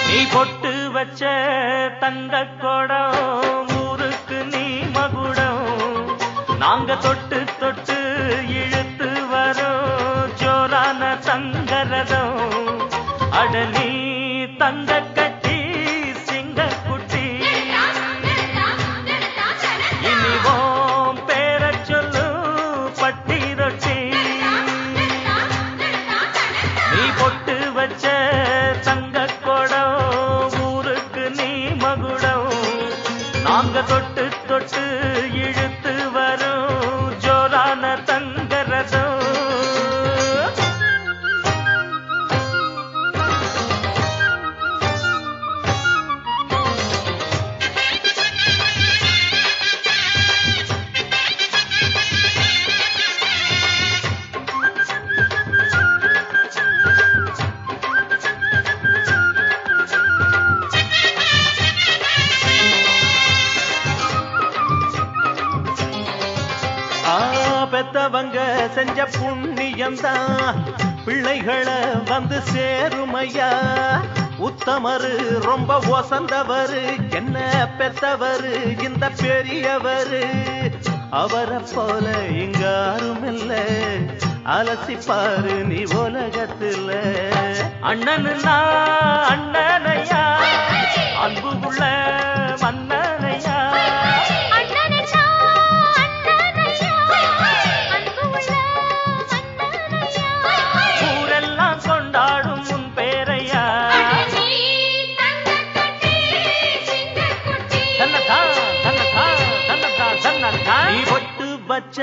நீ பொட்டு வச்ச தங்க கொடம் ஊருக்கு நீ மகுடம் நாங்க தொட்டு தொட்டு இழுத்து வரோம் ஜோரான தங்கரதம் அட நீ தங்க கட்டி சிங்க குட்டி இனிவோம் பேர சொல்லு பட்டி ரொட்டி நீ பொட்டு வச்ச தங்க கொடம் ஊருக்கு நீ மகுடம் நாங்க தொட்டு தொட்டு இழுத்து வரும் ஜோரான தங்கரதம் பெத்தவங்க செஞ்ச புண்ணியம்தான் பிள்ளைகளை வந்து சேருமையா உத்தமரு ரொம்ப ஒசந்தவரு என்ன பெத்தவரு இந்த பெரியவரு அவரை போல இங்க யாரும் இல்ல அலசிப்பாரு நீ உலகத்துல அண்ணனுன்னா அண்ணனையா அன்பு உள்ள மன்னனையா நீ பொட்டு வச்ச